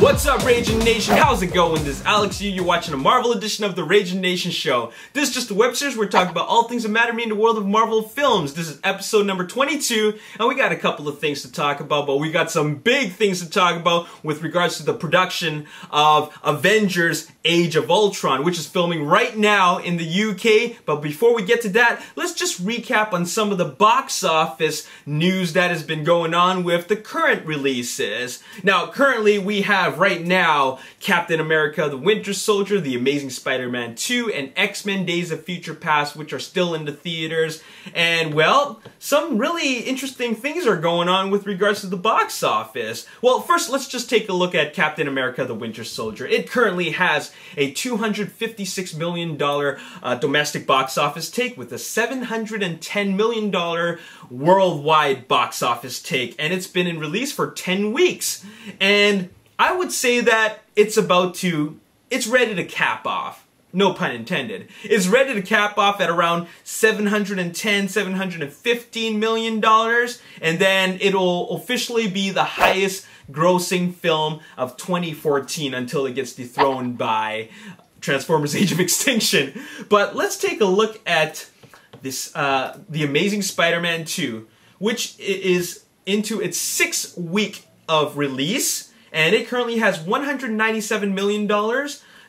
What's up, Ragin Nation? How's it going? This is Alex Yu. You're watching a Marvel edition of the Ragin Nation show. This is just a web series. We're talking about all things that matter to me in the world of Marvel films. This is episode number 22, and we got a couple of things to talk about, but we got some big things to talk about with regards to the production of Avengers Age of Ultron, which is filming right now in the UK. But before we get to that, let's just recap on some of the box office news that has been going on with the current releases. Now, currently we have right now Captain America the Winter Soldier, The Amazing Spider-Man 2, and X-Men Days of Future Past, which are still in the theaters. And, well, some really interesting things are going on with regards to the box office. Well, first, let's just take a look at Captain America the Winter Soldier. It currently has a $256 million domestic box office take with a $710 million worldwide box office take, and it's been in release for 10 weeks. And I would say that it's ready to cap off. No pun intended. It's ready to cap off at around $710, $715 million, and then it'll officially be the highest grossing film of 2014 until it gets dethroned by Transformers Age of Extinction. But let's take a look at this, The Amazing Spider-Man 2, which is into its 6th week of release, and it currently has $197 million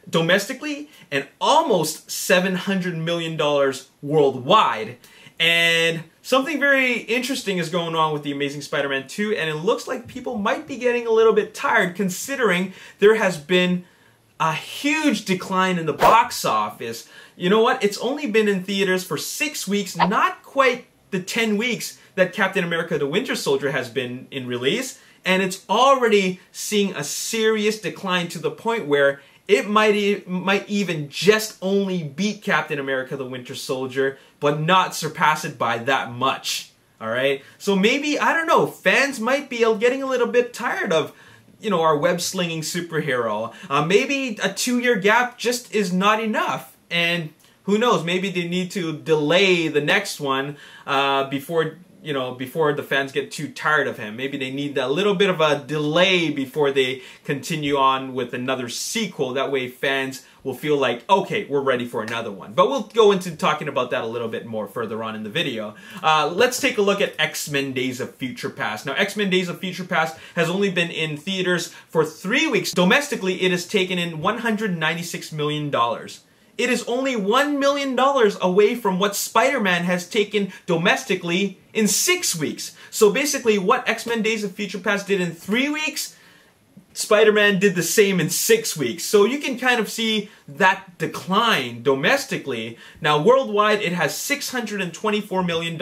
domestically and almost $700 million worldwide. And something very interesting is going on with The Amazing Spider-Man 2, and it looks like people might be getting a little bit tired considering there has been a huge decline in the box office. You know what? It's only been in theaters for 6 weeks, not quite the 10 weeks that Captain America the Winter Soldier has been in release, and it's already seeing a serious decline to the point where it might even just only beat Captain America the Winter Soldier, but not surpass it by that much. Alright? So maybe, I don't know, fans might be getting a little bit tired of, you know, our web-slinging superhero. Maybe a 2-year gap just is not enough. And who knows, maybe they need to delay the next one before the fans get too tired of him. Maybe they need a little bit of a delay before they continue on with another sequel. That way fans will feel like, okay, we're ready for another one. But we'll go into talking about that a little bit more further on in the video. Let's take a look at X-Men Days of Future Past. Now, X-Men Days of Future Past has only been in theaters for 3 weeks. Domestically, it has taken in $196 million. It is only $1 million away from what Spider-Man has taken domestically in 6 weeks. So basically, what X-Men Days of Future Past did in 3 weeks, Spider-Man did the same in 6 weeks. So you can kind of see that decline domestically. Now, worldwide, it has $624 million.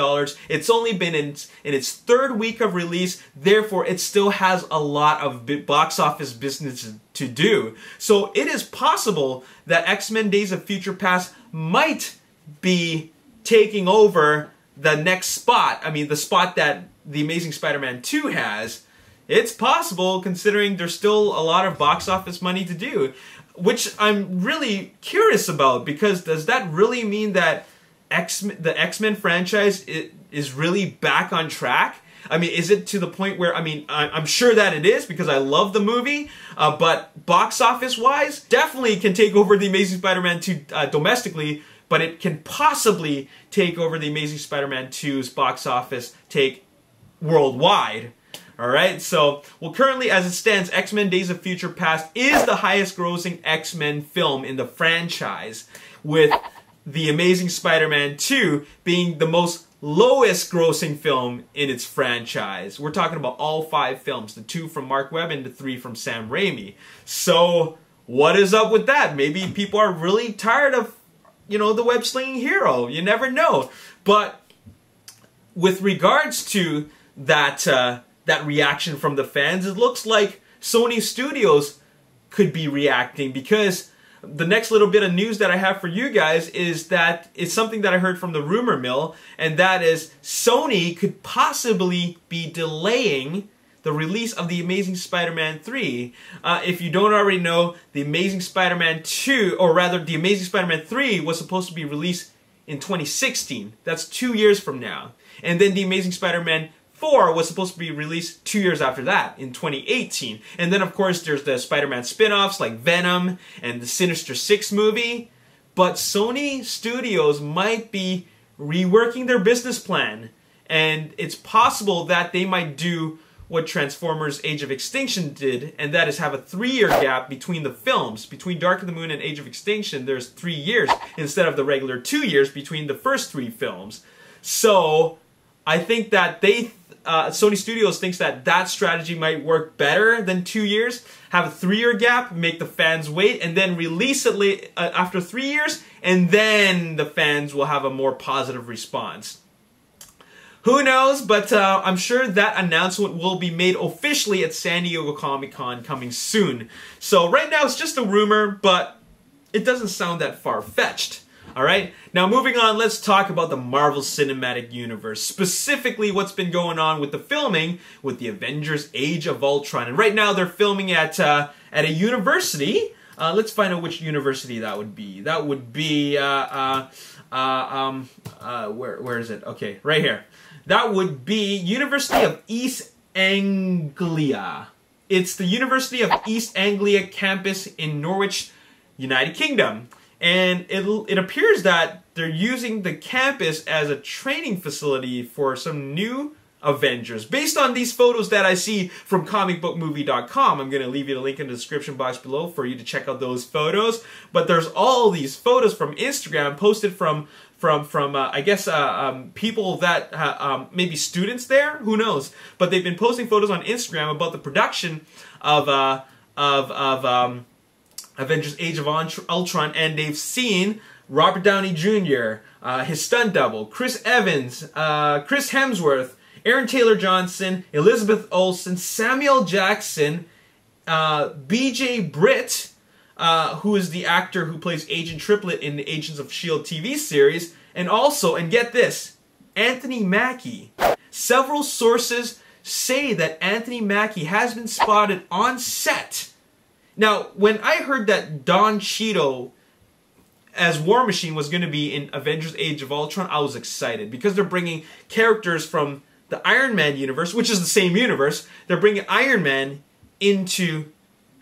It's only been in its 3rd week of release. Therefore, it still has a lot of box office business to do. So it is possible that X-Men Days of Future Past might be taking over the next spot. I mean, the spot that The Amazing Spider-Man 2 has. It's possible, considering there's still a lot of box office money to do, which I'm really curious about, because does that really mean that the X-Men franchise is really back on track? I mean, is it to the point where, I mean, I'm sure that it is because I love the movie, but box office-wise, definitely can take over The Amazing Spider-Man 2 domestically, but it can possibly take over The Amazing Spider-Man 2's box office take worldwide. Alright, so, well, currently as it stands, X-Men Days of Future Past is the highest grossing X-Men film in the franchise, with The Amazing Spider-Man 2 being the most lowest grossing film in its franchise. We're talking about all 5 films, the 2 from Mark Webb and the 3 from Sam Raimi. So, what is up with that? Maybe people are really tired of, you know, the web-slinging hero. You never know. But with regards to that reaction from the fans, it looks like Sony Studios could be reacting, because the next little bit of news that I have for you guys is that it's something that I heard from the rumor mill, and that is Sony could possibly be delaying the release of The Amazing Spider-Man 3. If you don't already know, The Amazing Spider-Man 2, or rather The Amazing Spider-Man 3 was supposed to be released in 2016. That's 2 years from now. And then The Amazing Spider-Man 4 was supposed to be released 2 years after that, in 2018. And then, of course, there's the Spider-Man spin-offs like Venom and the Sinister Six movie. But Sony Studios might be reworking their business plan. And it's possible that they might do what Transformers Age of Extinction did, and that is have a 3-year gap between the films. Between Dark of the Moon and Age of Extinction, there's 3 years instead of the regular 2 years between the first 3 films. So I think that Sony Studios thinks that that strategy might work better than 2 years. Have a 3-year gap, make the fans wait, and then release it after 3 years, and then the fans will have a more positive response. Who knows, but I'm sure that announcement will be made officially at San Diego Comic-Con coming soon. So right now it's just a rumor, but it doesn't sound that far-fetched. Alright, now moving on, let's talk about the Marvel Cinematic Universe. Specifically what's been going on with the filming with the Avengers Age of Ultron. And right now they're filming at a university. Let's find out which university that would be. That would be, where is it? Okay, right here. That would be University of East Anglia. It's the University of East Anglia campus in Norwich, United Kingdom. And it appears that they're using the campus as a training facility for some new Avengers. Based on these photos that I see from comicbookmovie.com, I'm going to leave you the link in the description box below for you to check out those photos. But there's all these photos from Instagram posted from I guess people that maybe students there, who knows? But they've been posting photos on Instagram about the production of Avengers Age of Ultron, and they've seen Robert Downey Jr., his stunt double, Chris Evans, Chris Hemsworth, Aaron Taylor-Johnson, Elizabeth Olsen, Samuel Jackson, B.J. Britt, who is the actor who plays Agent Triplet in the Agents of S.H.I.E.L.D. TV series, and also, and get this, Anthony Mackie. Several sources say that Anthony Mackie has been spotted on set. Now, when I heard that Don Cheadle as War Machine was going to be in Avengers Age of Ultron, I was excited because they're bringing characters from the Iron Man universe, which is the same universe. They're bringing Iron Man into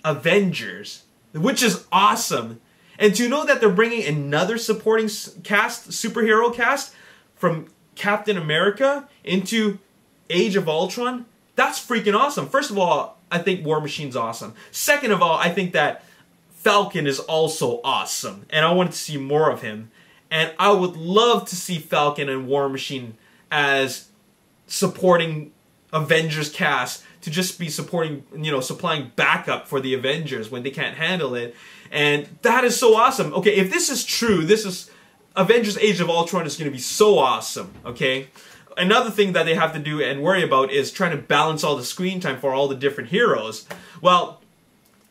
Avengers, which is awesome. And to know that they're bringing another supporting cast, superhero cast, from Captain America into Age of Ultron, that's freaking awesome. First of all, I think War Machine's awesome. Second of all, I think that Falcon is also awesome, and I want to see more of him. And I would love to see Falcon and War Machine as supporting Avengers cast, to just be supporting, you know, supplying backup for the Avengers when they can't handle it. And that is so awesome. Okay, if this is true, this is Avengers Age of Ultron is going to be so awesome, okay? Another thing that they have to do and worry about is trying to balance all the screen time for all the different heroes. Well,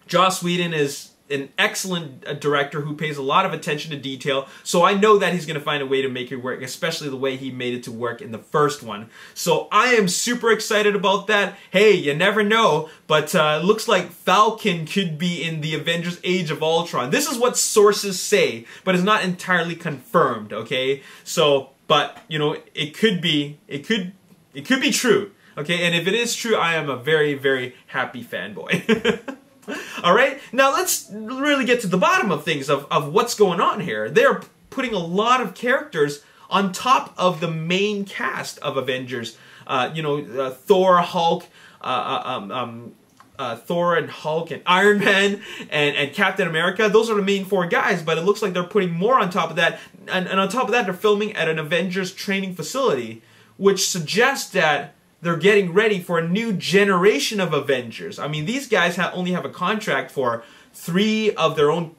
Joss Whedon is an excellent director who pays a lot of attention to detail, so I know that he's going to find a way to make it work, especially the way he made it to work in the first one. So I am super excited about that. Hey, you never know, but looks like Falcon could be in the Avengers Age of Ultron. This is what sources say, but it's not entirely confirmed, okay? So, but, you know, it could be true, okay? And if it is true, I am a very, very happy fanboy. Alright, now let's really get to the bottom of things, of what's going on here. They're putting a lot of characters on top of the main cast of Avengers. You know, Thor, Hulk, Thor and Hulk and Iron Man and Captain America. Those are the main 4 guys, but it looks like they're putting more on top of that. And on top of that, they're filming at an Avengers training facility, which suggests that they're getting ready for a new generation of Avengers. I mean, these guys only have a contract for 3 of their own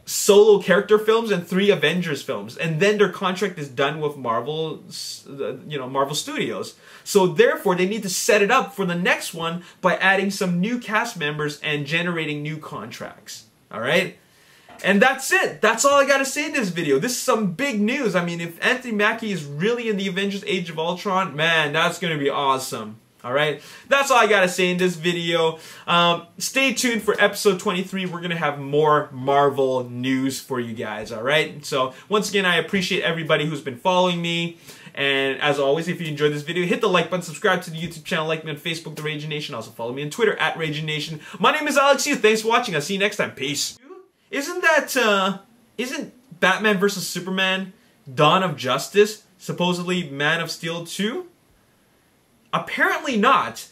solo character films and 3 Avengers films, and then their contract is done with Marvel, you know, Marvel Studios. So therefore, they need to set it up for the next one by adding some new cast members and generating new contracts. All right. And that's it. That's all I gotta say in this video. This is some big news. I mean, if Anthony Mackie is really in the Avengers Age of Ultron, man, that's gonna be awesome. Alright? That's all I gotta say in this video. Stay tuned for episode 23. We're gonna have more Marvel news for you guys, alright? So, once again, I appreciate everybody who's been following me. And as always, if you enjoyed this video, hit the like button, subscribe to the YouTube channel, like me on Facebook, The Ragin Nation. Also follow me on Twitter, @RaginNation. My name is Alex Yu. Thanks for watching. I'll see you next time. Peace. Isn't Batman vs. Superman Dawn of Justice supposedly Man of Steel 2? Apparently not.